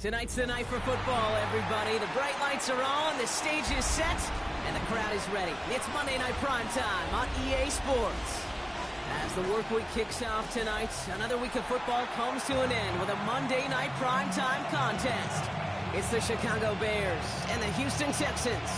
Tonight's the night for football, everybody. The bright lights are on, the stage is set, and the crowd is ready. It's Monday Night Primetime on EA Sports. As the work week kicks off tonight, another week of football comes to an end with a Monday Night Primetime contest. It's the Chicago Bears and the Houston Texans.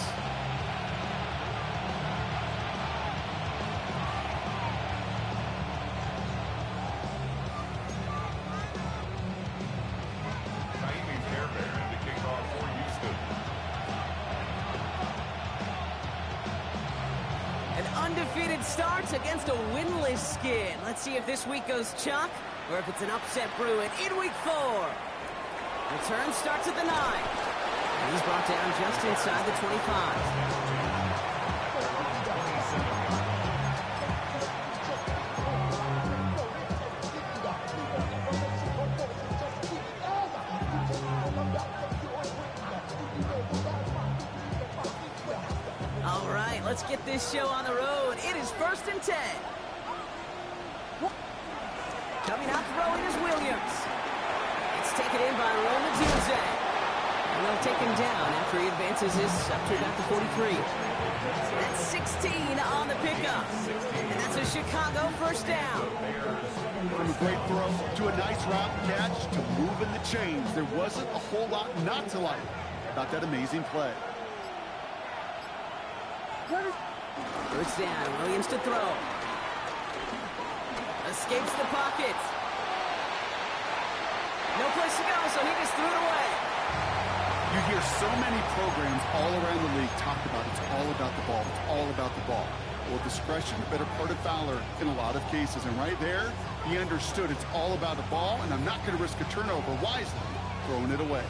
Undefeated starts against a winless Skin. Let's see if this week goes chalk or if it's an upset brewing in week 4. Return starts at the 9. And he's brought down just inside the 25. Let's get this show on the road. It is 1st and 10. Coming out throwing is Williams. It's taken in by Roman Tuesday. And they'll take him down after he advances this up to about the 43. That's 16 on the pickup. And that's a Chicago first down. From a great throw to a nice route catch to moving the chains. There wasn't a whole lot not to like about that amazing play. First down, Williams to throw. Escapes the pocket. No place to go, so he just threw it away. You hear so many programs all around the league talk about it's all about the ball. It's all about the ball. Well, discretion, the better part of Fowler in a lot of cases. And right there, he understood it's all about the ball, and I'm not going to risk a turnover wisely, throwing it away.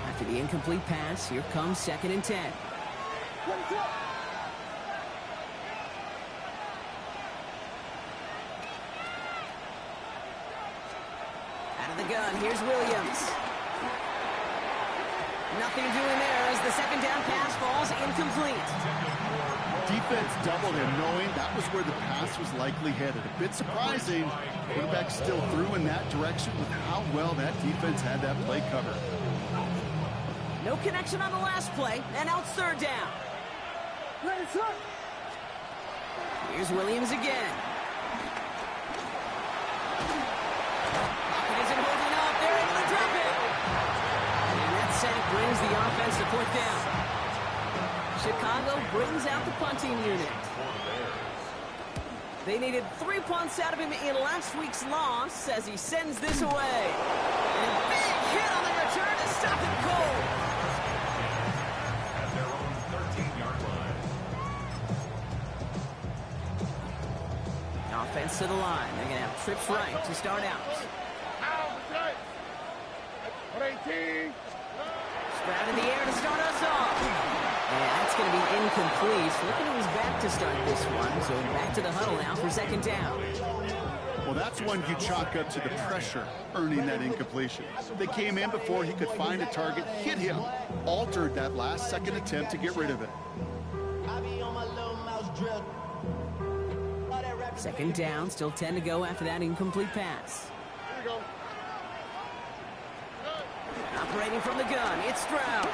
After the incomplete pass, here comes 2nd and 10. Out of the gun, here's Williams. Nothing doing there as the 2nd down pass falls incomplete. Defense doubled him, knowing that was where the pass was likely headed. A bit surprising. Quarterback still threw in that direction with how well that defense had that play covered. No connection on the last play, and out 3rd down. Here's Williams again. Pocket isn't holding up. They're able to drop it. And that sack brings the offense to 4th down. Chicago brings out the punting unit. They needed 3 punts out of him in last week's loss as he sends this away. And a big hit on the return to stop him cold. Offense to the line. They're going to have trips right to start out. Sprout in the air to start us off. And that's going to be incomplete. Looking at his back to start this one. So back to the huddle now for 2nd down. Well, that's one you chalk up to the pressure earning that incompletion. They came in before he could find a target, hit him, altered that last second attempt to get rid of it. 2nd down, still 10 to go after that incomplete pass. Operating from the gun, it's Stroud.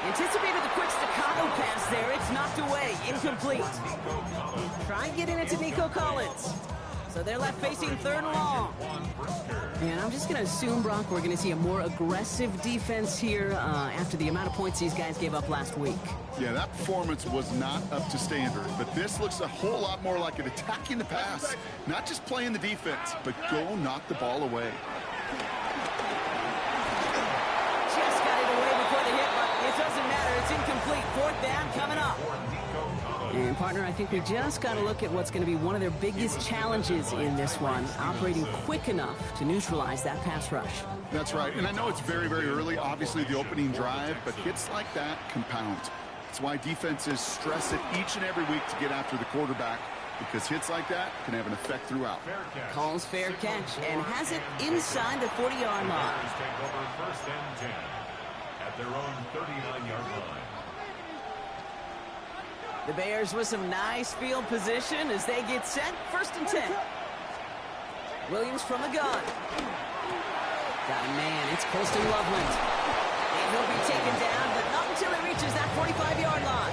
Anticipated the quick staccato pass there. It's knocked away, incomplete. Try and get in it to Nico Collins. So they're left facing 3rd and long. And I'm just going to assume, Brock, we're going to see a more aggressive defense here after the amount of points these guys gave up last week. Yeah, that performance was not up to standard, but this looks a whole lot more like it attacking the pass. Not just playing the defense, but go knock the ball away. Just got it away before the hit, but it doesn't matter. It's incomplete. 4th down coming up. And, partner, I think we just got to look at what's going to be one of their biggest challenges in this one, operating quick enough to neutralize that pass rush. That's right, and I know it's very, very early, obviously the opening drive, but hits like that compound. That's why defenses stress it each and every week to get after the quarterback, because hits like that can have an effect throughout. Calls fair catch and has it inside the 40-yard line. Take over 1st and 10 at their own 39-yard line. The Bears with some nice field position as they get set. 1st and 10. Williams from the gun. Got a man. It's Colston Loveland. And he'll be taken down, but not until he reaches that 45-yard line.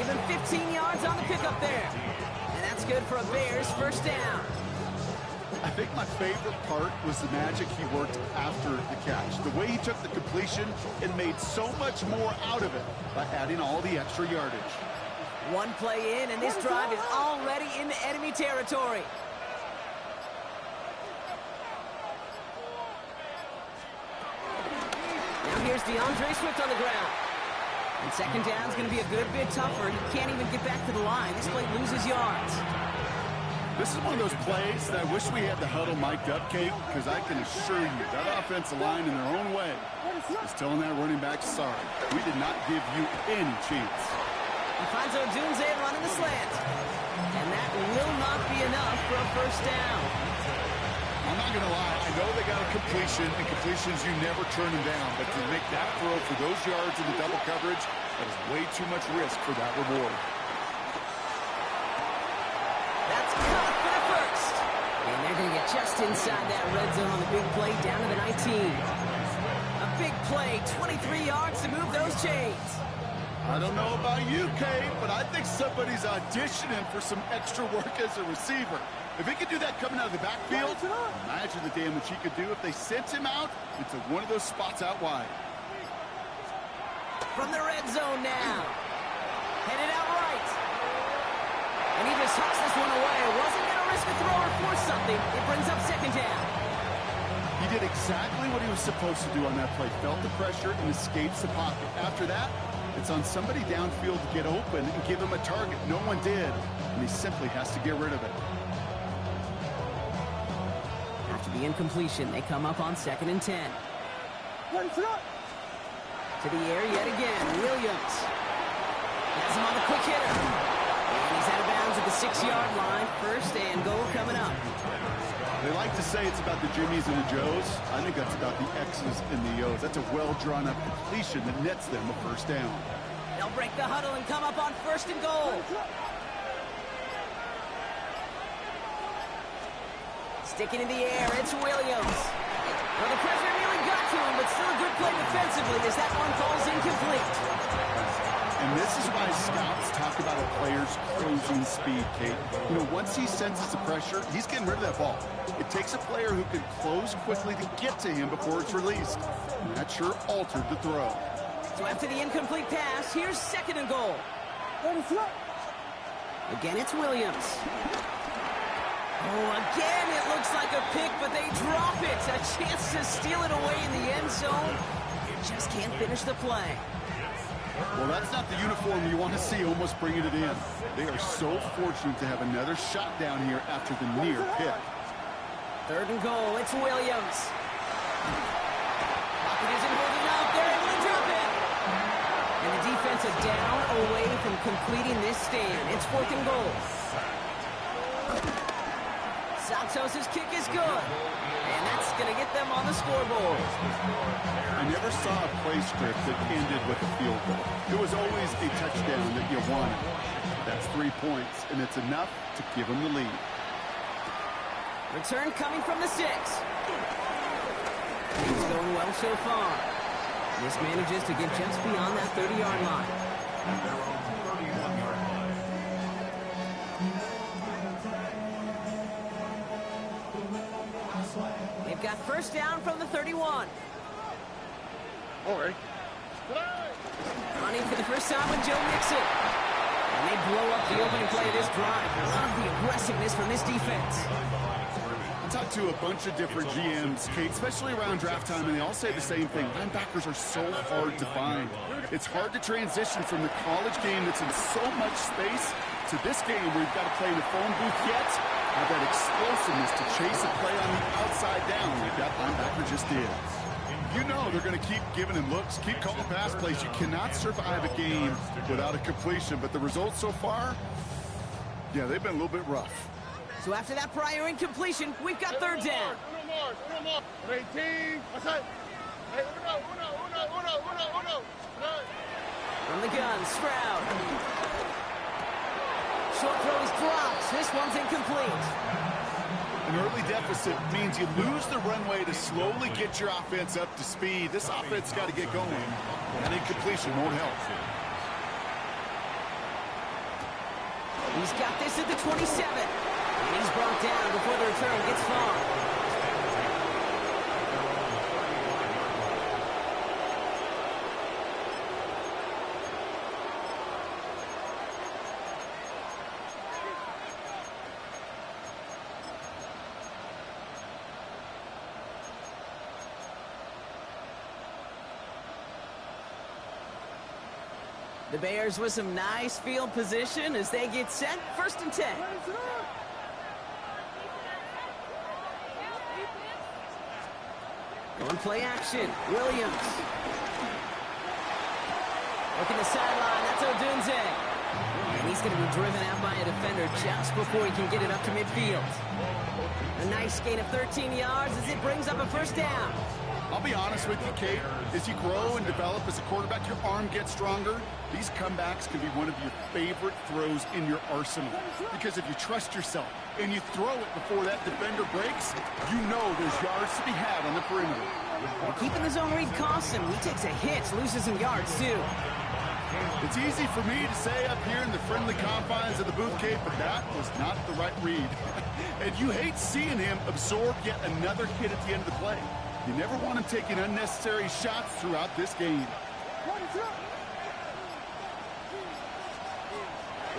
Give him 15 yards on the pickup there. And that's good for a Bears first down. I think my favorite part was the magic he worked after the catch. The way he took the completion and made so much more out of it by adding all the extra yardage. One play in, and this drive is already into enemy territory. Now here's DeAndre Swift on the ground. And second down is going to be a good bit tougher. He can't even get back to the line. This play loses yards. This is one of those plays that I wish we had the huddle mic'd up, Kate, because I can assure you that offensive line in their own way is telling that running back, sorry, we did not give you any chance. Alfonso Dunze running the slant. And that will not be enough for a first down. I'm not going to lie, I know they got a completion, and completions you never turn them down, but to make that throw for those yards in the double coverage, that is way too much risk for that reward. That's caught for the first. And they're going to get just inside that red zone on the big play down to the 19. A big play, 23 yards to move those chains. I don't know about you, Kate, but I think somebody's auditioning for some extra work as a receiver. If he could do that coming out of the backfield, imagine the damage he could do if they sent him out into one of those spots out wide. From the red zone now. Headed out right. And he just hucks this one away. Wasn't going to risk a throw or force something. It brings up second down. He did exactly what he was supposed to do on that play. Felt the pressure and escapes the pocket. After that, it's on somebody downfield to get open and give him a target. No one did, and he simply has to get rid of it. After the incompletion, they come up on 2nd and 10. To the air yet again. Williams has him on the quick hitter. And he's out of bounds at the 6-yard line. First and goal coming up. They like to say it's about the Jimmies and the Joes. I think that's about the X's and the O's. That's a well-drawn-up completion that nets them a first down. They'll break the huddle and come up on 1st and goal. Sticking in the air, it's Williams. Well, the pressure nearly got to him, but still a good play defensively as that one falls incomplete. And this is why scouts talk about a player's closing speed, Kate. You know, once he senses the pressure, he's getting rid of that ball. It takes a player who can close quickly to get to him before it's released. And that sure altered the throw. So after the incomplete pass, here's 2nd and goal. Again, it's Williams. Oh, again, it looks like a pick, but they drop it. A chance to steal it away in the end zone. You just can't finish the play. Well, that's not the uniform you want to see almost bringing it in. They are so fortunate to have another shot down here after the near pick. 3rd and goal, it's Williams. Pocket isn't holding up. They're able to drop it. And the defense is down away from completing this stand. It's 4th and goal. Santos' kick is good. And that's going to get them on the scoreboard. I never saw a play script that ended with a field goal. It was always a touchdown that you wanted. That's 3 points, and it's enough to give them the lead. Return coming from the 6. Things going well so far. This manages to get just beyond that 30-yard line. They've got first down from the 31. All right. Running for the first time with Joe Mixon. And they blow up the opening play of this drive. Love the aggressiveness from this defense. I talked to a bunch of different GMs, Kate, especially around draft time, and they all say the same thing. Linebackers are so hard to find. It's hard to transition from the college game that's in so much space to this game where you've got to play in the phone booth yet. Have that explosiveness to chase a play on the outside down like that linebacker just did. You know they're going to keep giving him looks, keep calling pass plays. You cannot survive a game without a completion, but the results so far, yeah, they've been a little bit rough. So after that prior incompletion, we've got 3rd down. From the gun, Stroud. Short throw is blocked. This one's incomplete. An early deficit means you lose the runway to slowly get your offense up to speed. This offense got to get going, and incompletion won't help. He's got this at the 27. And he's brought down before the return gets far. The Bears with some nice field position as they get set. 1st and 10. Going play action. Williams. Looking the sideline. That's Odunze. And he's going to be driven out by a defender just before he can get it up to midfield. A nice gain of 13 yards as it brings up a 1st down. I'll be honest with you, Kate. As you grow and develop as a quarterback, your arm gets stronger. These comebacks can be one of your favorite throws in your arsenal. Because if you trust yourself and you throw it before that defender breaks, you know there's yards to be had on the perimeter. Well, keeping the zone read costs him. He takes a hit, loses some yards, too. It's easy for me to say up here in the friendly confines of the booth, Kate, but that was not the right read. And you hate seeing him absorb yet another hit at the end of the play. You never want him taking unnecessary shots throughout this game.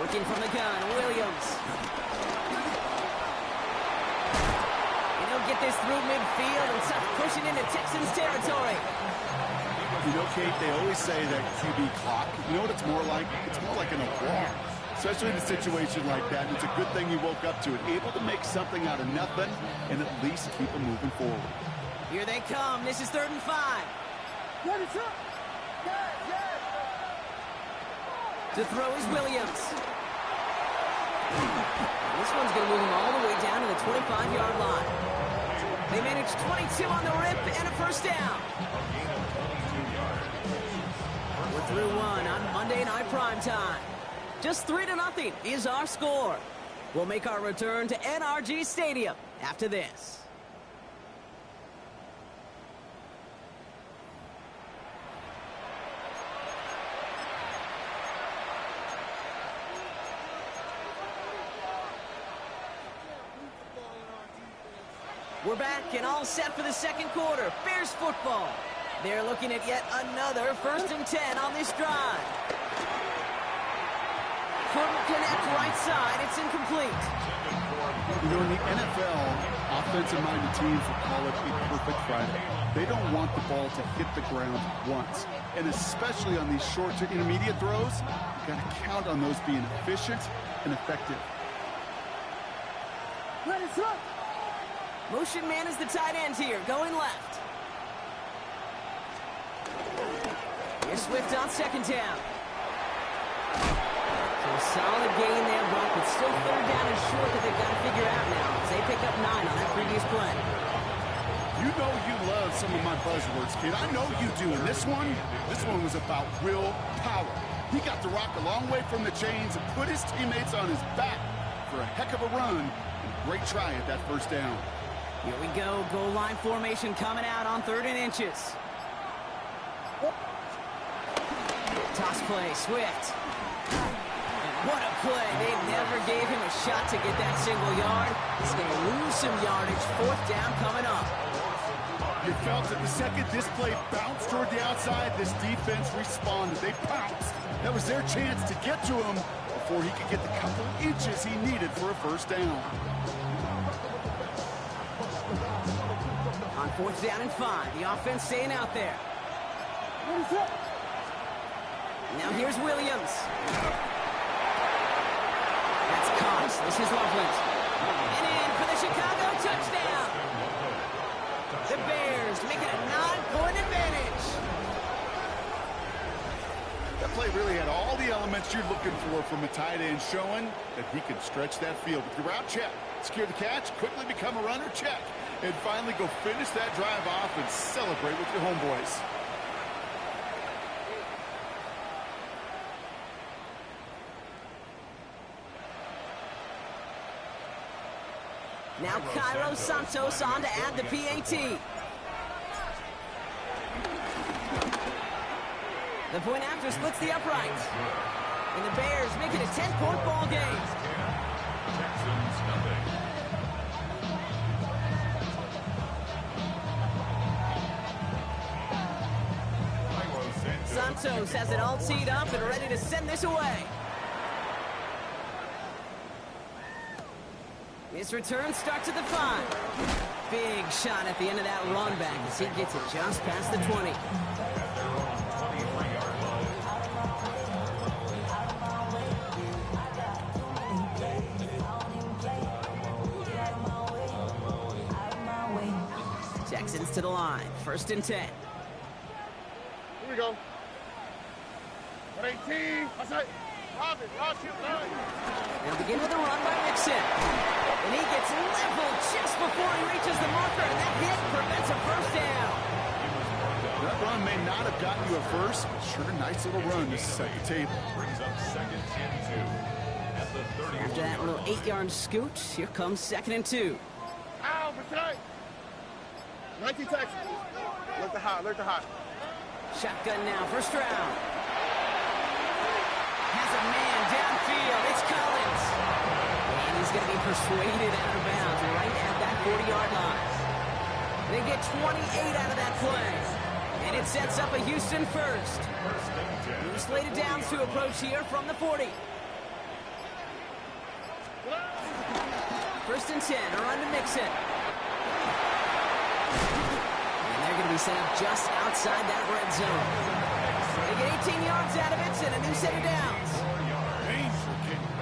Working from the gun, Williams. And he'll get this through midfield and start pushing into Texans territory. You know, Kate, they always say that QB clock. You know what it's more like? It's more like an alarm. Especially in a situation like that. And it's a good thing you woke up to it. Able to make something out of nothing and at least keep them moving forward. Here they come. This is 3rd and 5. To throw is Williams. This one's going to move him all the way down to the 25-yard line. They managed 22 on the rip and a 1st down. We're through one on Monday Night Primetime. Just 3-0 is our score. We'll make our return to NRG Stadium after this. We're back and all set for the 2nd quarter. Bears football. They're looking at yet another 1st and 10 on this drive. Couldn't connect right side. It's incomplete. You know, in the NFL, offensive-minded teams will call it a perfect Friday. They don't want the ball to hit the ground once. And especially on these short to intermediate throws, you've got to count on those being efficient and effective. Motion man is the tight end here, going left. Here's Swift on 2nd down. So a solid gain there, Brock, but still 3rd down and short that they've got to figure out now as they pick up 9 on that previous play. You know you love some of my buzzwords, kid. I know you do. And this one was about will power. He got the rock a long way from the chains and put his teammates on his back for a heck of a run. And great try at that 1st down. Here we go. Goal line formation coming out on 3rd and inches. Toss play, Swift. And what a play. They never gave him a shot to get that single yard. He's going to lose some yardage. 4th down coming up. You felt that the second this play bounced toward the outside, this defense responded. They pounced. That was their chance to get to him before he could get the couple inches he needed for a 1st down. On 4th down and 5, the offense staying out there. Now here's Williams. That's Cox. This is Loveland. And in for the Chicago touchdown. The Bears make it a 9-point advantage. That play really had all the elements you're looking for from a tight end, showing that he can stretch that field with your route check. Secure the catch, quickly become a runner, check. And finally go finish that drive off and celebrate with your homeboys. Now Cairo Santos on to add the PAT. The point after splits the uprights. And the Bears make it a 10-point ball game. Texans nothing. Santos has it all teed up and ready to send this away. This return starts at the 5. Big shot at the end of that run back as he gets it just past the 20. Texans to the line. 1st and 10. Here we go. 18. Outside. They'll begin with a run by Mixon. And he gets leveled just before he reaches the marker. And that hit prevents a first down. That run may not have gotten you a first, but sure, nice little run to set the table. Brings up 2nd and 2 at the 30. After that little 8-yard scoot, here comes 2nd and 2. Ow, protect. 19 Texans. Look the hot. Shotgun now, first round. Has a man downfield. It's Collins. And he's going to be persuaded out of bounds right at that 40-yard line. They get 28 out of that play. And it sets up a Houston first. New slated downs to approach here from the 40. 1st and 10, a run to Mixon. And they're going to be set up just outside that red zone. They get 18 yards out of it and a new set of downs.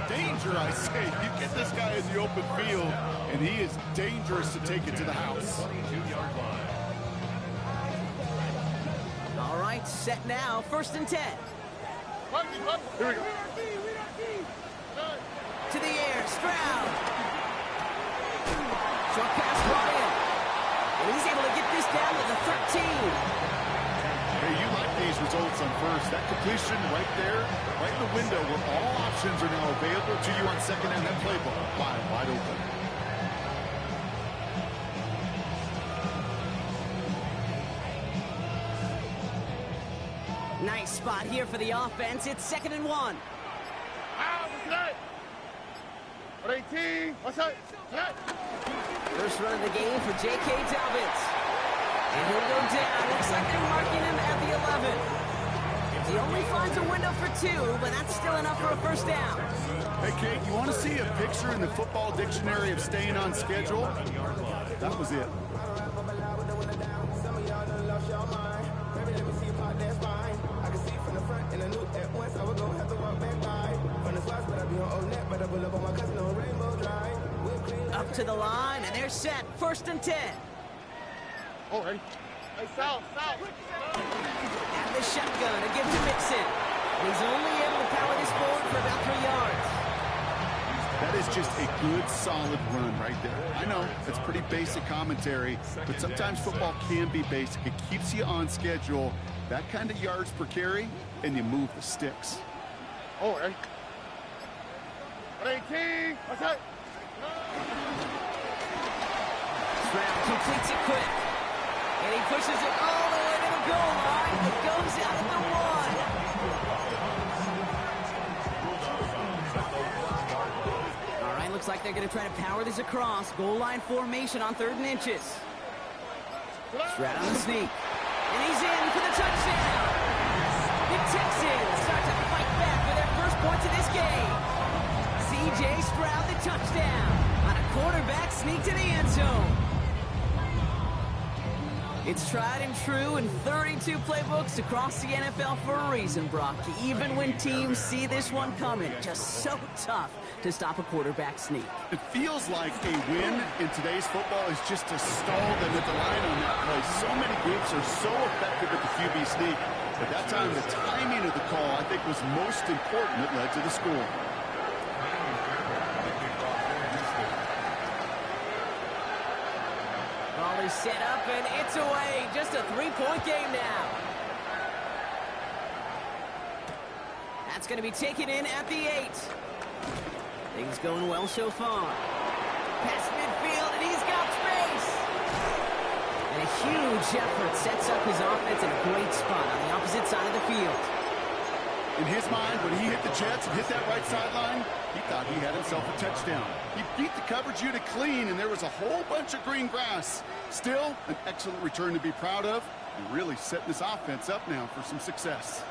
Danger, I say. You get this guy in the open field, and he is dangerous to take it to the house. 22-yard line. All right, set now, 1st and 10. Here we go. To the air, Stroud. Short pass brought in. And he's able to get this down to the 13. Hey, you like these results on first. That completion right there, right in the window where all options are now available to you on 2nd and that playbook wide open. Nice spot here for the offense. It's 2nd and 1. Ow, 18. Outside. First run of the game for J.K. Dobbins. And he'll go down. Looks like they're marking him at the 11. He only finds a window for 2, but that's still enough for a first down. Hey, Kate, you want to see a picture in the football dictionary of staying on schedule? That was it. Up to the line, and they're set. 1st and 10. Oh, ready? Hey, Sal. And the shotgun to give to Mixon. He's only able to power this forward for about 3 yards. That is just a good, solid run right there. I know, it's pretty basic commentary, but sometimes football can be basic. It keeps you on schedule. That kind of yards per carry, and you move the sticks. Oh, ready? 18. Outside. Stroud completes it quick. And he pushes it all the way to the goal line. It goes out at the 1. All right, looks like they're going to try to power this across. Goal line formation on 3rd and inches. Stroud on the sneak. And he's in for the touchdown. The Texans start to fight back for their first points of this game. C.J. Stroud the touchdown on a quarterback sneak to the end zone. It's tried and true in 32 playbooks across the NFL for a reason, Brock. Even when teams see this one coming, just so tough to stop a quarterback sneak. It feels like a win in today's football is just to stall them at the line on that play. So many groups are so effective at the QB sneak. But that time, the timing of the call, I think, was most important that led to the score. Ball is set up, and it's away. Just a 3-point game now. That's going to be taken in at the 8. Things going well so far. Past midfield, and he's got space. And a huge effort sets up his offense in a great spot on the opposite side of the field. In his mind, when he hit the Jets and hit that right sideline, he thought he had himself a touchdown. He beat the coverage unit clean, and there was a whole bunch of green grass. Still, an excellent return to be proud of, and really setting this offense up now for some success.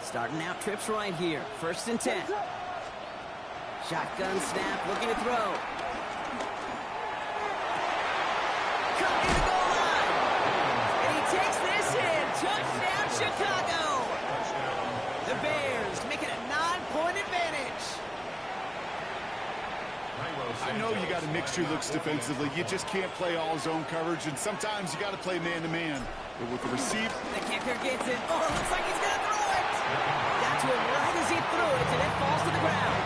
Starting out trips right here. 1st and 10. Shotgun snap, looking to throw. Cut near the goal line. And he takes this in. Touchdown, Chicago. The Bears making a 9-point advantage. I know you got to mix your looks defensively. You just can't play all zone coverage, and sometimes you got to play man-to-man. But with the receiver... The kicker gets it. Oh, looks like he's going to throw it. That's what right as he threw it, and it falls to the ground.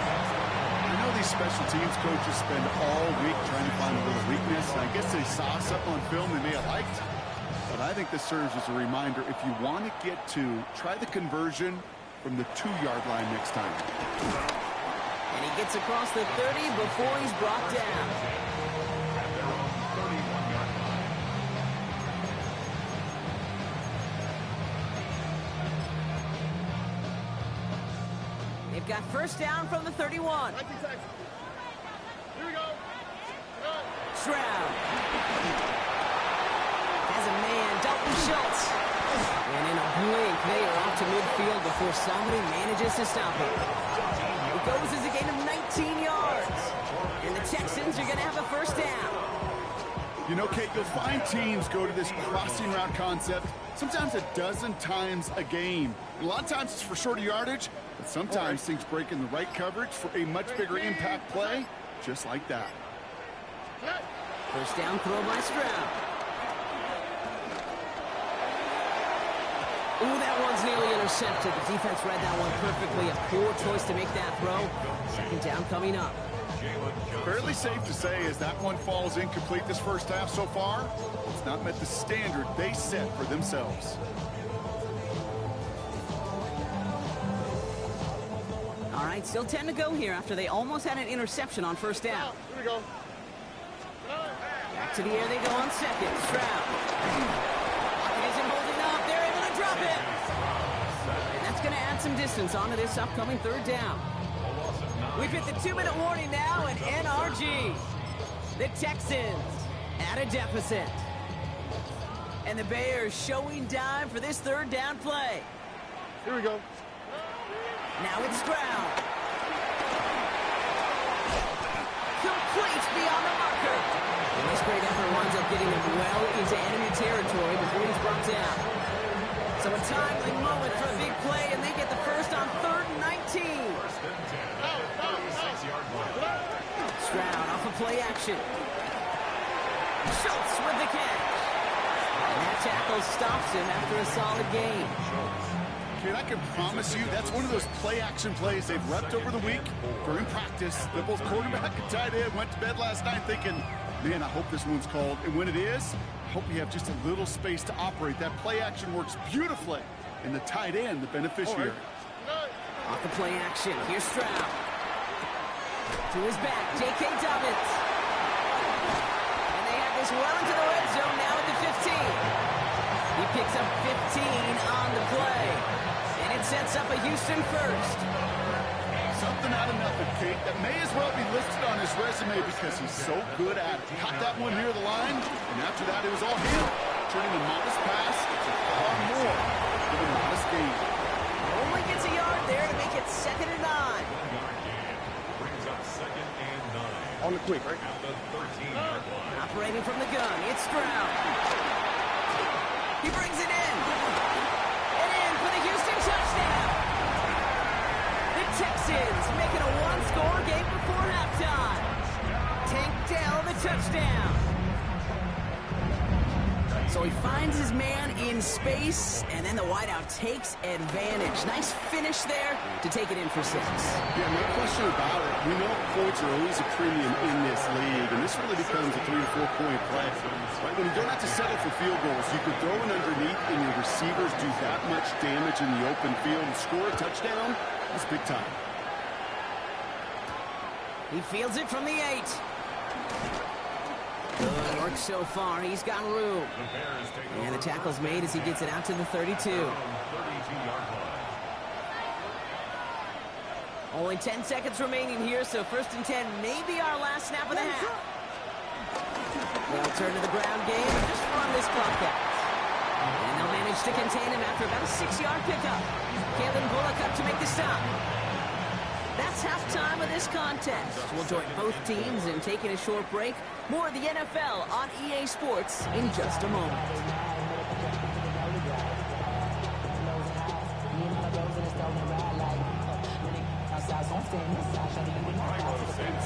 I know these special teams coaches spend all week trying to find a little weakness. I guess they saw something on film they may have liked. But I think this serves as a reminder, if you want to get to, try the conversion from the 2-yard line next time. And he gets across the 30 before he's brought down. They've got 1st down from the 31. Here we go. Stroud has a man, Dalton Schultz. And in a blink, they are off to midfield before somebody manages to stop him. It goes as a gain of 19 yards. And the Texans are going to have a 1st down. You know, Kate, you'll find teams go to this crossing route concept sometimes a dozen times a game. A lot of times it's for shorter yardage, but sometimes things break in the right coverage for a much bigger impact play, just like that. 1st down throw by Stroud. Ooh, that one's nearly intercepted. The defense read that one perfectly. A poor choice to make that throw. 2nd down coming up. Fairly safe to say as that one falls incomplete this 1st half so far, it's not met the standard they set for themselves. All right, still 10 to go here after they almost had an interception on 1st down. Here we go. Back to the air they go on 2nd. Stroud. Isn't holding up. They're able to drop it. And that's going to add some distance onto this upcoming 3rd down. We've hit the 2-minute warning now at NRG. The Texans at a deficit. And the Bears showing dime for this 3rd down play. Here we go. Now it's Stroud. Complete beyond the marker. And this great effort winds up getting him well into enemy territory before he's brought down. So a timely moment for a big play, and they get the 1st on 3rd and 19. Stroud off of play action. Schultz with the catch. And that tackle stops him after a solid gain. Kid, I can promise you that's one of those play-action plays they've repped over the week during practice. The both quarterback and tight end went to bed last night thinking, man, I hope this one's called. And when it is, I hope you have just a little space to operate. That play-action works beautifully. And the tight end, the beneficiary. Off the play action, here's Stroud. To his back, J.K. Dobbins. And they have this well into the red zone now at the 15. He picks up 15 on the play. And it sets up a Houston 1st. Something out of nothing, Kate, that may as well be listed on his resume because he's so good at it. Caught that one near the line, and after that it was all him. Turning a modest pass to far more than a modest gain. Only gets a yard there to make it 2nd and 9. Brings up 2nd and 9. On the quick, right? At the 13-yard line. Operating from the gun, it's Stroud. He brings it in. And in for the Houston touchdown. The Texans making a 1-score game before halftime. Tank Dell the touchdown. So he finds his man in space, and then the wideout takes advantage. Nice finish there to take it in for 6. Yeah, no question about it. We know points are always a premium in this league, and this really becomes a 3- to 4-point play. Right? When you don't have to settle for field goals, you can throw it underneath, and your receivers do that much damage in the open field and score a touchdown. That's big time. He fields it from the 8. looks so far. He's got room. And the tackle's made as he gets it out to the 32. Only 10 seconds remaining here, so 1st and 10, maybe our last snap of the half. They'll turn to the ground game and just run this clock out. And they'll manage to contain him after about a 6-yard pickup. Kevin Bullock up to make the stop. That's halftime of this contest. We'll join both teams in taking a short break. More of the NFL on EA Sports in just a moment.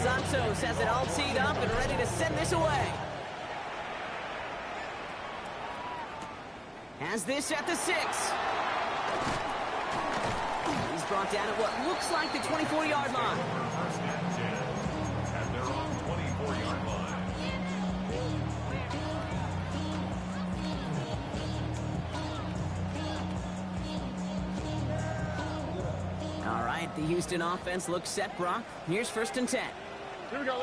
Santos has it all teed up and ready to send this away. Has this at the 6. He's brought down at what looks like the 24-yard line. First and 10 at their own 24-yard line. All right, the Houston offense looks set, Brock. Here's 1st and 10. Here we go.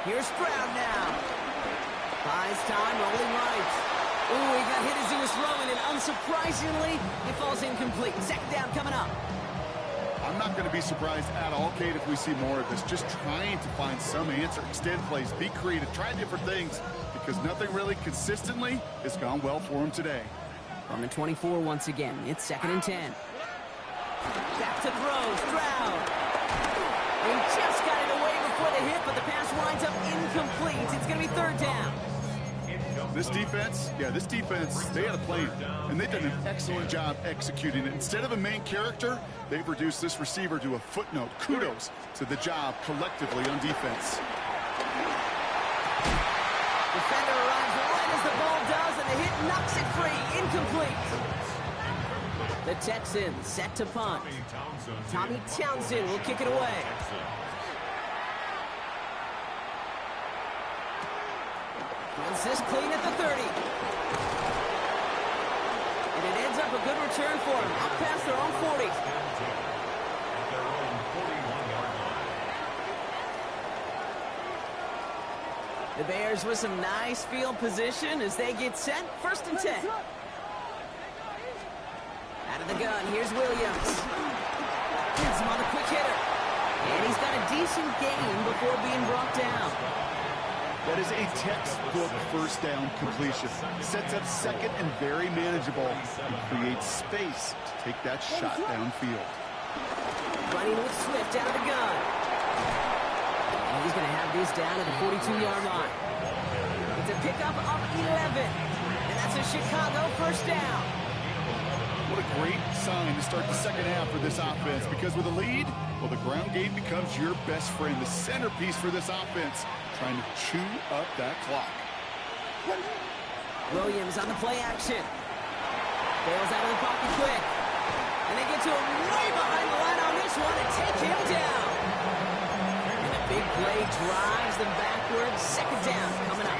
Here's Stroud now. Buys time, rolling right. Ooh, he got hit as he was throwing, and unsurprisingly, it falls incomplete. 2nd down coming up. I'm not going to be surprised at all, Kate, if we see more of this. Just trying to find some answer, extend plays, be creative, try different things, because nothing really consistently has gone well for him today. From the 24 once again, it's 2nd and 10. Back to throw, Stroud. He just got it away before the hit, but the pass winds up incomplete. It's going to be 3rd down. This defense, they had a plan, and they've done an excellent job executing it. Instead of a main character, they've reduced this receiver to a footnote. Kudos to the job collectively on defense. Defender arrives right as the ball does, and the hit knocks it free. Incomplete. The Texans set to punt. Tommy Townsend will kick it away. Runs this clean at the 30. And it ends up a good return for him. Up past their own 40. At their own 41-yard line. The Bears with some nice field position as they get set. 1st and 10. Out of the gun, here's Williams. Gets him on the quick hitter. And he's got a decent gain before being brought down. That is a textbook 1st down completion. Sets up 2nd and very manageable and creates space to take that shot downfield. Running with Swift out of the gun. And he's going to have this down at the 42-yard line. It's a pickup of 11. And that's a Chicago 1st down. What a great sign to start the 2nd half for this offense, because with a lead, well, the ground game becomes your best friend, the centerpiece for this offense, trying to chew up that clock. Williams on the play action. Bails out of the pocket quick. And they get to him way behind the line on this one and take him down. And a big play drives them backwards. 2nd down coming up.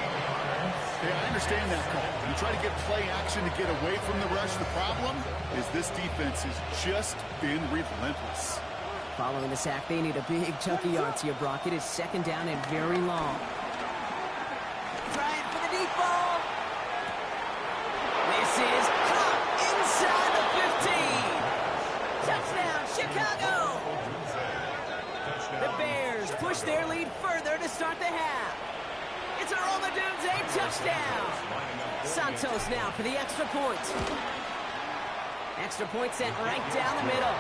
Yeah, I understand that call. You try to get play action to get away from the rush. The problem is this defense has just been relentless. Following the sack, they need a big chunk of yards here, Brock. It is 2nd down and very long. Trying for the deep ball. This is caught inside the 15. Touchdown, Chicago. The Bears push their lead further to start the half. It's a Romadunze touchdown. Santos now for the extra point. Extra point sent right down the middle.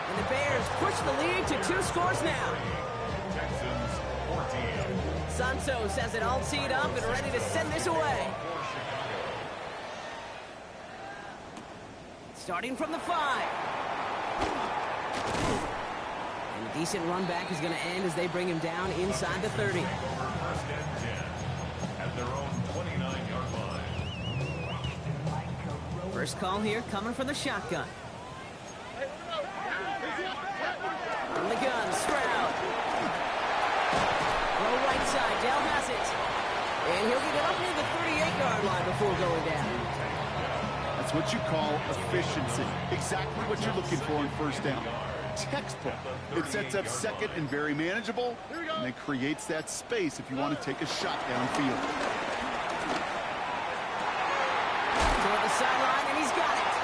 And the Bears push the lead to 2 scores now. Texans 14. Santos has it all teed up and ready to send this away. Starting from the 5. And a decent run back is going to end as they bring him down inside the 30. 1st and 10 at their own 29-yard line. First call here coming from the shotgun. From the gun, Stroud. Throw right side, Dell has it. And he'll get it up near the 38-yard line before going down. That's what you call efficiency. Exactly what you're looking for in 1st down. textbook. It sets up second and very manageable, and it creates that space if you want to take a shot downfield. Toward the sideline, and he's got it.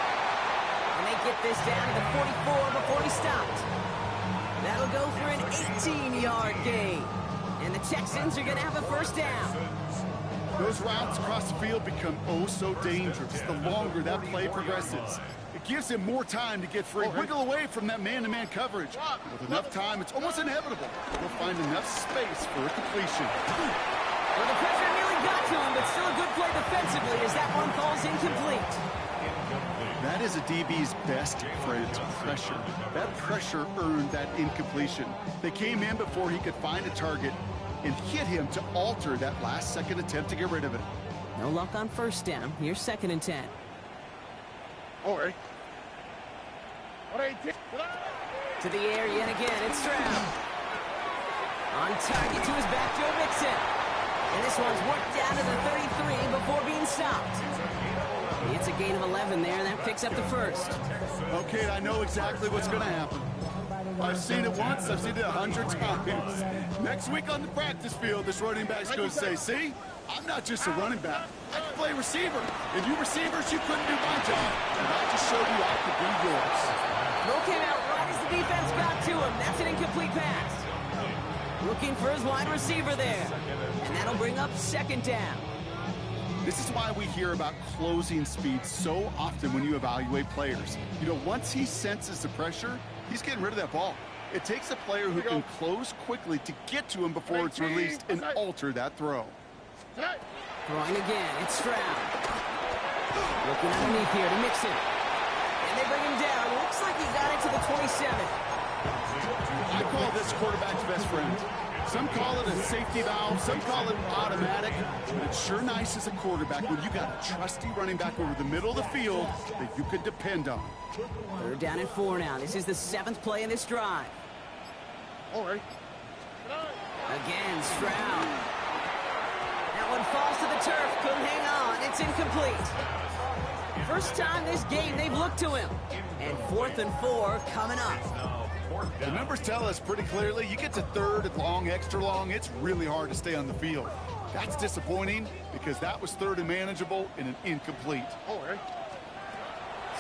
And they get this down to the 44 before he stopped. That'll go for an 18-yard gain. And the Texans are going to have a first down. Those routes across the field become oh so dangerous the longer that play progresses. It gives him more time to get free, wiggle away from that man-to-man coverage. With enough time, it's almost inevitable. He'll find enough space for a completion. Well, the pressure nearly got to him, but still a good play defensively as that one falls incomplete. That is a DB's best friend, pressure. That pressure earned that incompletion. They came in before he could find a target and hit him to alter that last-second attempt to get rid of it. No luck on first down. Here's 2nd and 10. To the air yet again. It's Stroud. On target to his back, Joe Mixon. And this one's worked down to the 33 before being stopped. It's a gain of 11 there, and that picks up the first. Okay, I know exactly what's going to happen. I've seen it once, I've seen it 100 times. Next week on the practice field, this running back's going to say, see, I'm not just a running back. I can play receiver. And you receivers, you couldn't do my job. And I just showed you I could be yours. Throw came out right as the defense got to him. That's an incomplete pass. Looking for his wide receiver there. And that'll bring up 2nd down. This is why we hear about closing speed so often when you evaluate players. You know, once he senses the pressure, he's getting rid of that ball. It takes a player who can close quickly to get to him before it's released and alter that throw. Throwing again, it's Stroud. Looking underneath here to Mixon. And they bring him down. Looks like he got it to the 27. I call this quarterback's best friend. Some call it a safety valve, some call it automatic, but it's sure nice as a quarterback when you got a trusty running back over the middle of the field that you can depend on. 3rd down and 4 now. This is the 7th play in this drive. Again, Stroud. That one falls to the turf. Couldn't hang on. It's incomplete. First time this game they've looked to him. And 4th and 4 coming up. The numbers tell us pretty clearly, you get to 3rd and long, extra long, it's really hard to stay on the field. That's disappointing because that was 3rd and manageable and an incomplete.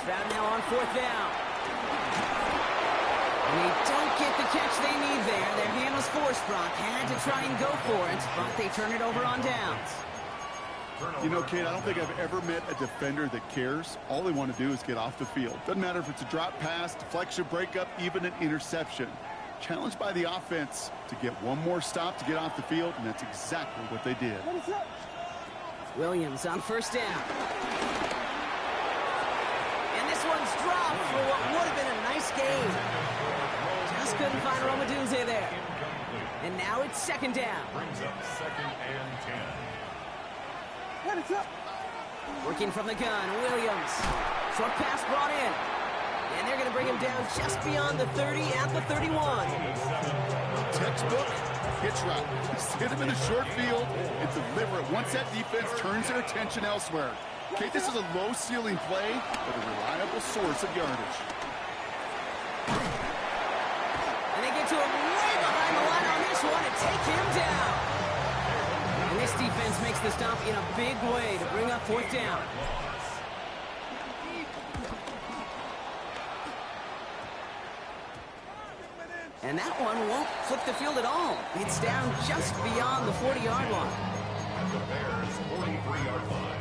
Stroud now on 4th down. And they don't get the catch they need there. Their hand was forced, Brock. Had to try and go for it, but they turn it over on downs. You know, Kate, I don't think I've ever met a defender that cares. All they want to do is get off the field. Doesn't matter if it's a drop pass, deflection, breakup, even an interception. Challenged by the offense to get one more stop to get off the field, and that's exactly what they did. Williams on 1st down. And this one's dropped for what would have been a nice game. Just couldn't find Romadunze there. And now it's 2nd down. Brings up 2nd and 10. Working from the gun, Williams. Short pass brought in. And they're going to bring him down just beyond the 30 at the 31. Textbook hitch route. Just hit him in a short field and deliver it once that defense turns their attention elsewhere. Okay, this is a low ceiling play, but a reliable source of yardage. And they get to him way behind the line on this one and take him down. And this defense makes the stop in a big way to bring up 4th down. And that one won't flip the field at all. It's down just beyond the 40-yard line. At the Bears' 43-yard line.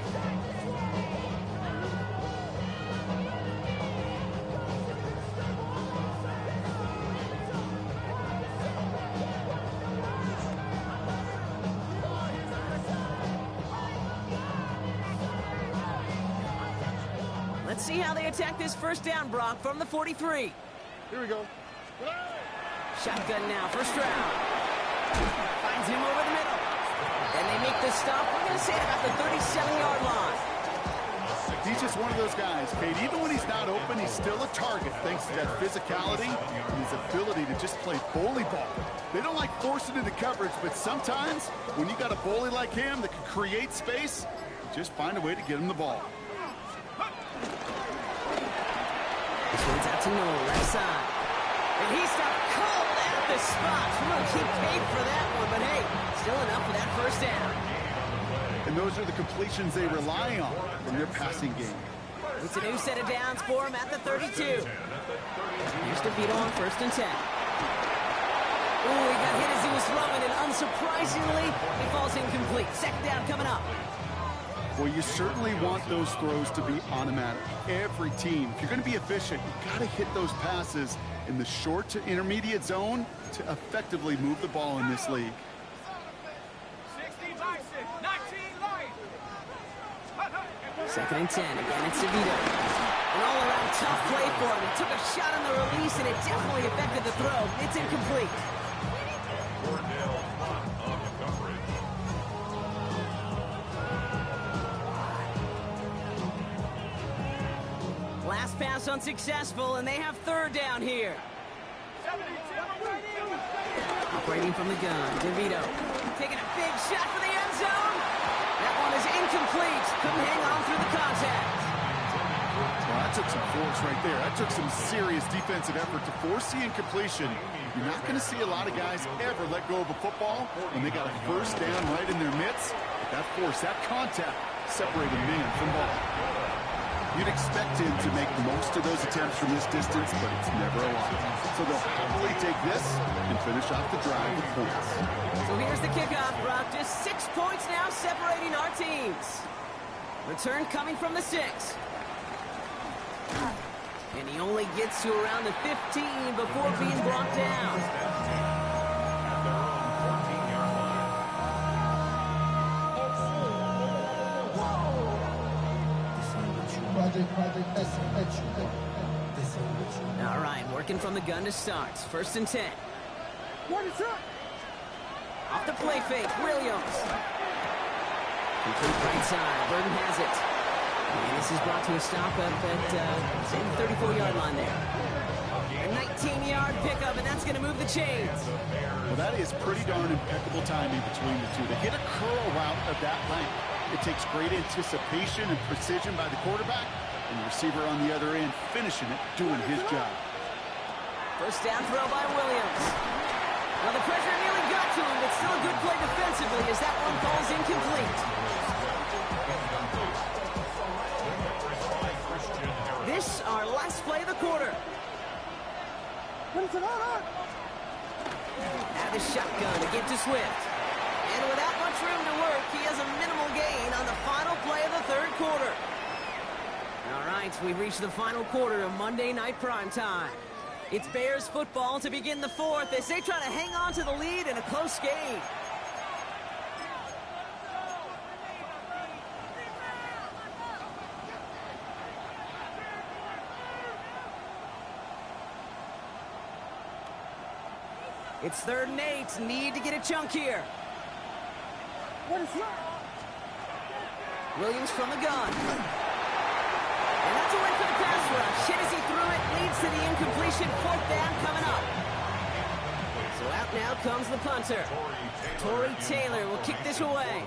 Let's see how they attack this 1st down, Brock, from the 43. Here we go. Shotgun now for Stroud. Finds him over the middle. And they make the stop, we're going to say, at about the 37-yard line. He's just one of those guys, Kate. Even when he's not open, he's still a target thanks to that physicality and his ability to just play bully ball. They don't like forcing into coverage, but sometimes when you got a bully like him that can create space, just find a way to get him the ball. This one's out to Noel, left side. And he stopped cold at the spot. We'll keep paid for that one, but hey, still enough for that first down. And those are the completions they rely on in their passing game. It's a new set of downs for him at the 32. Here's DeVito on 1st and 10. Ooh, he got hit as he was throwing, and unsurprisingly, he falls incomplete. 2nd down coming up. Well, you certainly want those throws to be automatic. Every team, if you're going to be efficient, you've got to hit those passes in the short to intermediate zone to effectively move the ball in this league. 2nd and 10. Again, it's DeVito. An all-around tough play for him. He took a shot on the release, and it definitely affected the throw. It's incomplete. Last pass unsuccessful, and they have 3rd down here. Operating from the gun, DeVito taking a big shot for the end zone. That one is incomplete. Couldn't hang on through the contact. Well, that took some force right there. That took some serious defensive effort to force the incompletion. You're not going to see a lot of guys ever let go of a football when they got a 1st down right in their midst. But that force, that contact, separated man from ball. You'd expect him to make most of those attempts from this distance, but it's never a lot. So they'll happily take this and finish off the drive with points. So here's the kickoff, Brock. Just 6 points now separating our teams. Return coming from the 6. And he only gets to around the 15 before being brought down. All right, working from the gun to start. 1st and 10. Off the play fake, Williams. Complete right side, Burton has it. And this is brought to a stop up at the 34-yard line there. A 19-yard pickup, and that's going to move the chains. Well, that is pretty darn impeccable timing between the two. To hit a curl route of that length, it takes great anticipation and precision by the quarterback, and the receiver on the other end finishing it, doing his job. 1st down throw by Williams. Well, the pressure nearly got to him, but still a good play defensively as that one falls incomplete. This, our last play of the quarter. Out of the shotgun to get to Swift. And without much room to work, he has a minimal gain on the final play of the 3rd quarter. All right, we've reached the final quarter of Monday Night Primetime. It's Bears football to begin the 4th as they try to hang on to the lead in a close game. It's 3rd and 8. Need to get a chunk here. Williams from the gun. And that's a win for the pass rush. Hit as he threw it. Leads to the incompletion. 4th down coming up. So out now comes the punter. Torrey Taylor will kick this away.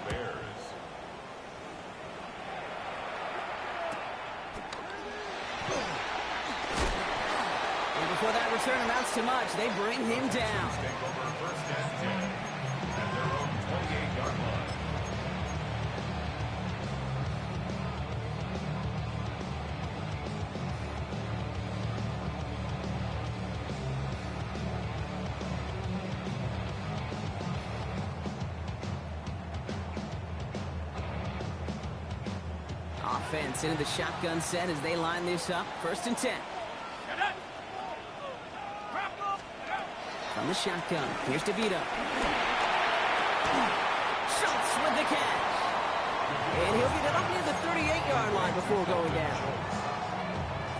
And before that return amounts to much, they bring him down. Offense into the shotgun set as they line this up. 1st and 10. From the shotgun, here's DeVito. Schultz with the catch. And he'll get it up near the 38-yard line before going down.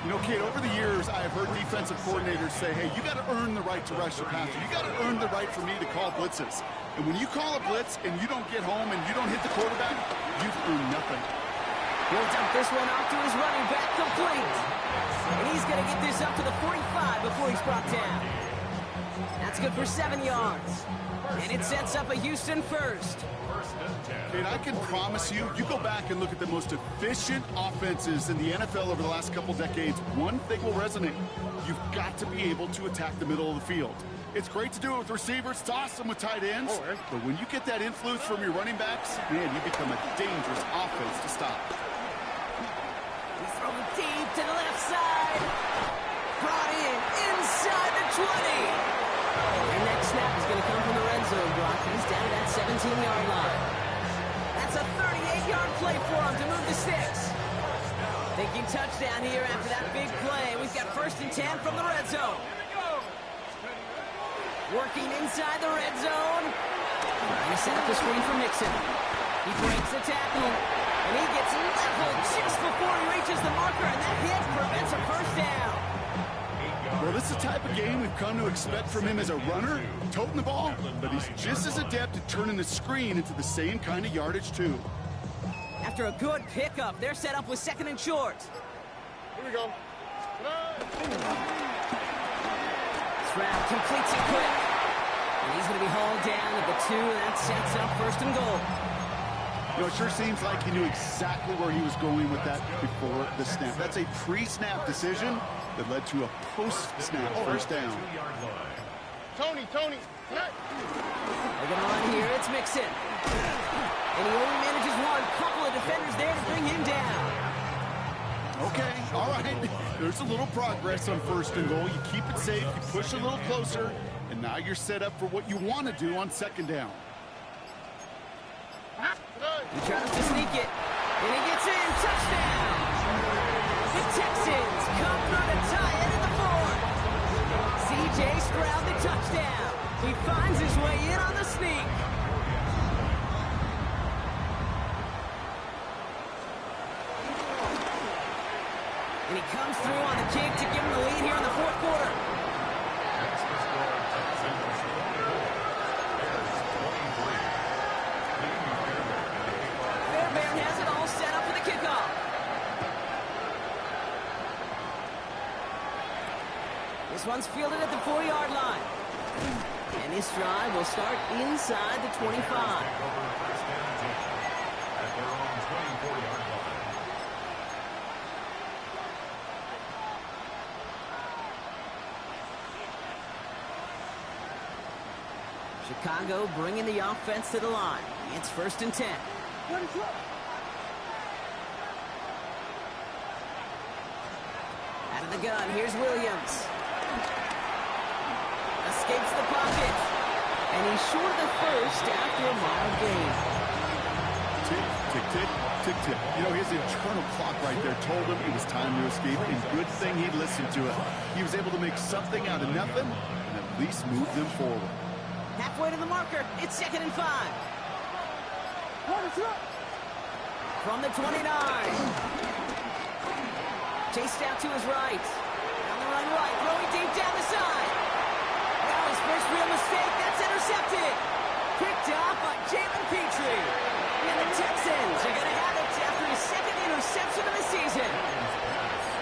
You know, Kate, over the years, I have heard defensive coordinators say, hey, you got to earn the right to rush the passer. You got to earn the right for me to call blitzes. And when you call a blitz and you don't get home and you don't hit the quarterback, you've earned nothing. He'll dump this one off to his running back, complete. And he's going to get this up to the 45 before he's brought down. That's good for 7 yards. And it sets up a Houston first. And I can promise you, you go back and look at the most efficient offenses in the NFL over the last couple decades, one thing will resonate. You've got to be able to attack the middle of the field. It's great to do it with receivers. It's awesome with tight ends. But when you get that influence from your running backs, man, you become a dangerous offense to stop. He's throwing deep to the left side. Brought in inside the 20. And that snap is going to come from the red zone, Brock. He's down to that 17-yard line. That's a 38-yard play for him to move the sticks. Thinking touchdown here after that big play. We've got 1st and 10 from the red zone. Working inside the red zone. Trying to set up the screen for Mixon. He breaks the tackle, and he gets leveled just before he reaches the marker, and that hit prevents a first down. Well, this is the type of game we've come to expect from him as a runner, toting the ball, but he's just as adept at turning the screen into the same kind of yardage, too. After a good pickup, they're set up with 2nd and short. Here we go. Stroud completes it quick. And he's going to be hauled down at the 2, and that sets up 1st and goal. You know, it sure seems like he knew exactly where he was going with that before the snap. That's a pre-snap decision that led to a post-snap first down. Tony. They're going to run here. It's Mixon. And he only manages one. Couple of defenders there to bring him down. Okay, all right. There's a little progress on 1st and goal. You keep it safe, you push a little closer, and now you're set up for what you want to do on 2nd down. He tries to sneak it, and he gets in. Touchdown! The Texans come through to tie it in the 4th. C.J. Stroud the touchdown. He finds his way in on the sneak. And he comes through on the kick to give him the lead here in the 4th quarter. Fairbairn has it all set up for the kickoff. This one's fielded at the 4-yard line. And this drive will start inside the 25. Chicago bringing the offense to the line. It's 1st and 10. Out of the gun, here's Williams. Escapes the pocket. And he's short of the first after a mild gain. Tick, tick, tick, tick, tick. You know, his internal clock right there told him it was time to escape, and good thing he listened to it. He was able to make something out of nothing and at least move them forward. Halfway to the marker, it's 2nd and 5. From the 29. Chased out to his right. On the run right, throwing deep down the side. Now his first real mistake, that's intercepted. Picked off by Jalen Petrie. And the Texans are going to have it after his 2nd interception of the season.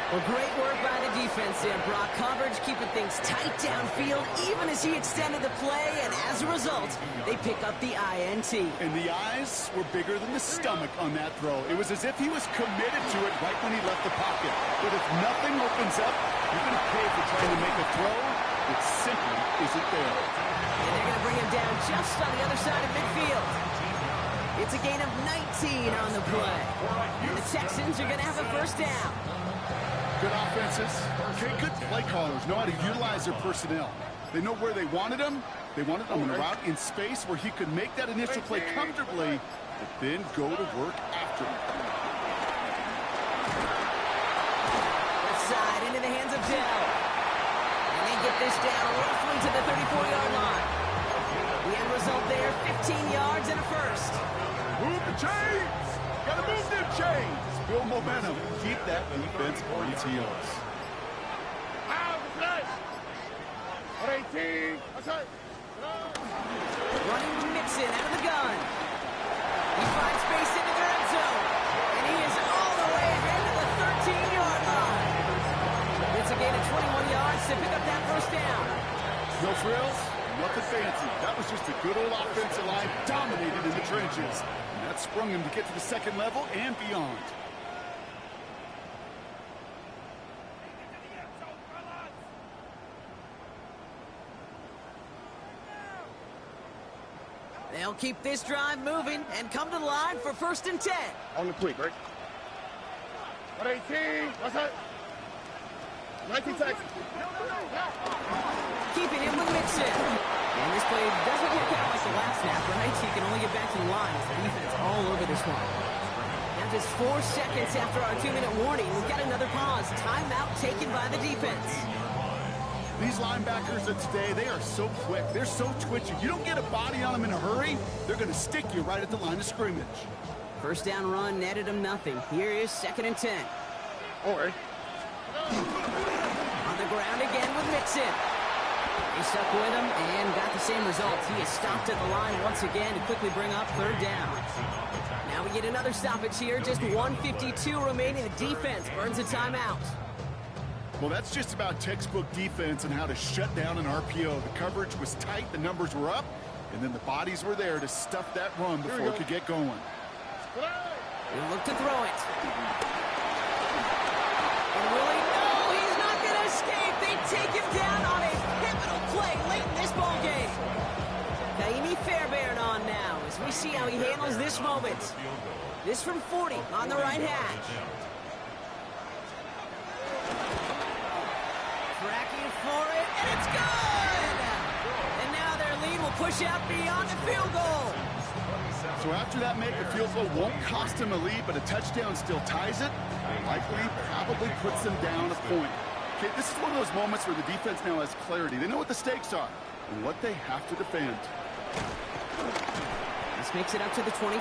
Well, great work by the defense there, Brock. Coverage keeping things tight downfield, even as he extended the play, and as a result, they pick up the INT. And the eyes were bigger than the stomach on that throw. It was as if he was committed to it right when he left the pocket. But if nothing opens up, you're going to pay for trying to make a throw that simply isn't there. And they're going to bring him down just on the other side of midfield. It's a gain of 19 on the play. And the Texans are going to have a first down. Good offenses. Okay, good play callers know how to utilize their personnel. They know where they wanted him. They wanted him in a route in space where he could make that initial play comfortably, but then go to work after him. Left side into the hands of Dell. And they get this down roughly to the 34-yard line. The end result there, 15 yards and a first. Move the chains! Gotta move them chains! Build momentum. Keep that defense on its heels. Running Mixon out of the gun. He finds space into the red zone. And he is all the way ahead to the 13-yard line. It's a gain of 21 yards to pick up that first down. No frills, Nothing fancy. That was just a good old offensive line dominated in the trenches. And that sprung him to get to the second level and beyond. They'll keep this drive moving and come to the line for 1st and 10. On the quick, right? 118. What's that? 19 Texans. Keeping it with Mixon. And this play doesn't work out like the last snap, right? He can only get back to the line as the defense all over this one. Now just 4 seconds after our 2-minute warning, we've got another pause. Timeout taken by the defense. These linebackers of today, they are so quick. They're so twitchy. You don't get a body on them in a hurry, they're going to stick you right at the line of scrimmage. 1st down run netted them nothing. Here is 2nd and 10. All right. On the ground again with Mixon. He stuck with him and got the same result. He is stopped at the line once again to quickly bring up 3rd down. Now we get another stoppage here. Just 1:52 remaining. The defense burns a timeout. Well, that's just about textbook defense and how to shut down an RPO. The coverage was tight, the numbers were up, and then the bodies were there to stuff that run before it could get going. He'll look to throw it. And Willie, no, he's not going to escape. They take him down on a pivotal play late in this ball game. Naimi Fairbairn on now as we see how he handles this moment. This from 40 on the right hash. Tracking for it, and it's good! And now their lead will push out beyond the field goal. So after that make, the field goal won't cost them a lead, but a touchdown still ties it. Likely, probably puts them down a point. Okay, this is one of those moments where the defense now has clarity. They know what the stakes are and what they have to defend. This makes it up to the 25.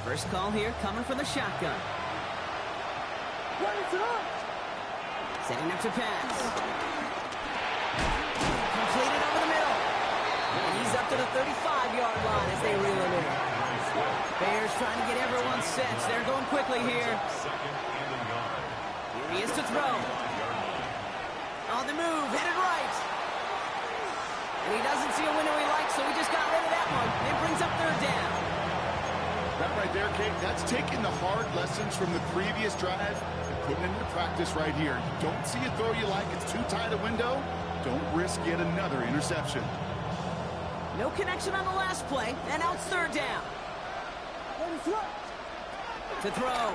First call here coming from the shotgun. Setting up to pass. Completed over the middle. And he's up to the 35-yard line as they reel him in. Bears trying to get everyone set. They're going quickly here. Here he is to throw. On the move, headed right. And he doesn't see a window he likes, so he just got rid of that one. It brings up 3rd down. That right there, Kate, that's taking the hard lessons from the previous drive and putting it into practice right here. You don't see a throw you like, it's too tight a window, don't risk yet another interception. No connection on the last play, and now it's 3rd down. To throw.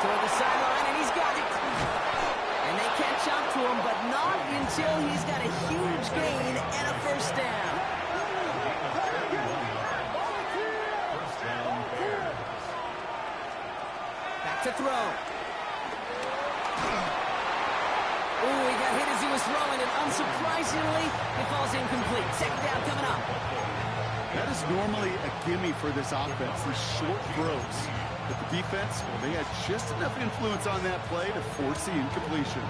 Toward the sideline, and he's got it. And they catch up to him, but not until he's got a huge gain and a 1st down. To throw. Ooh, he got hit as he was throwing, and unsurprisingly, it falls incomplete. 2nd down coming up. That is normally a gimme for this offense, these short throws. But the defense, well, they had just enough influence on that play to force the incompletion.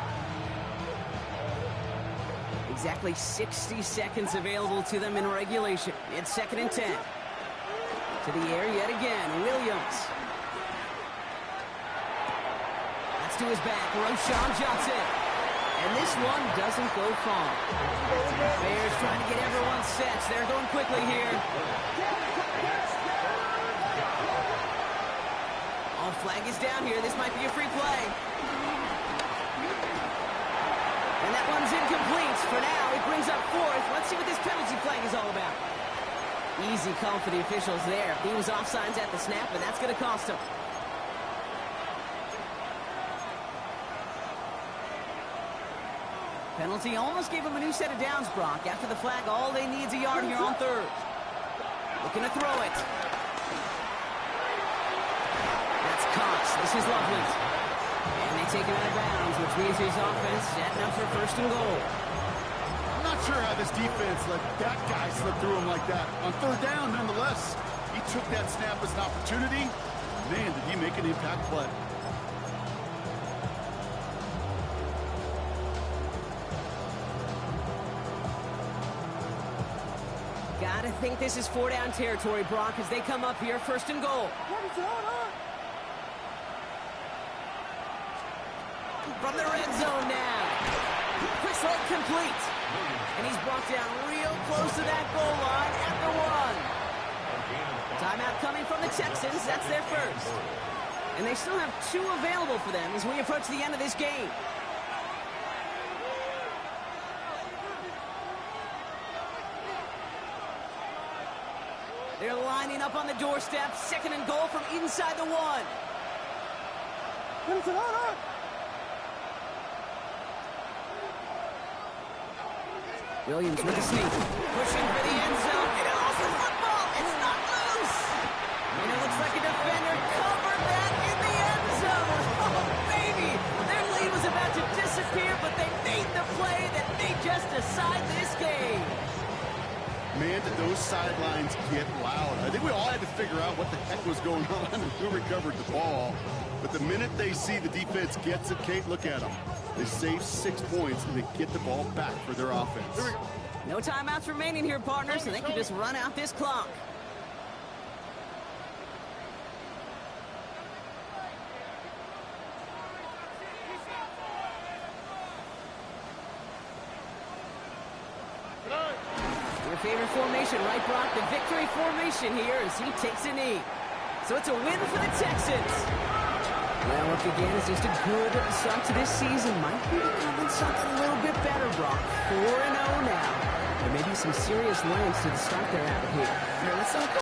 Exactly 60 seconds available to them in regulation. It's 2nd and 10. To the air yet again, Williams. To his back, Roshan Johnson. And this one doesn't go far. Bears trying to get everyone set. They're going quickly here. All flag is down here. This might be a free play. And that one's incomplete. For now, it brings up 4th. Let's see what this penalty flag is all about. Easy call for the officials there. He was offsides at the snap, and that's going to cost him. Penalty almost gave him a new set of downs, Brock. After the flag, all they need is a yard here on 3rd. Looking to throw it. That's Cox. This is lovely. And they take him out of bounds, which means his offense setting up for 1st and goal. I'm not sure how this defense let that guy slip through him like that. On 3rd down, nonetheless, he took that snap as an opportunity. Man, did he make an impact play. Gotta think this is 4-down territory, Brock, as they come up here, 1st and goal. From the red zone now. Quick throw complete. And he's brought down real close to that goal line at the 1. Timeout coming from the Texans. That's their first. And they still have 2 available for them as we approach the end of this game. They're lining up on the doorstep. 2nd and goal from inside the 1. Williams with a sneak. Pushing for the end zone. And off the football. It's not loose. And it looks like a defender covered that in the end zone. Oh, baby. Their lead was about to disappear, but they made the play that may just decide this game. Man, did those sidelines get loud. I think we all had to figure out what the heck was going on and who recovered the ball. But the minute they see the defense gets it, Kate, look at them. They save 6 points and they get the ball back for their offense. No timeouts remaining here, partners, so they can just run out this clock. Your favorite formation, right, Brock? The victory formation here as he takes a knee. So it's a win for the Texans. Well, what began as just a good start to this season might be becoming something a little bit better, Brock. 4-0 now. There may be some serious lengths to the start they're at here. Here, let's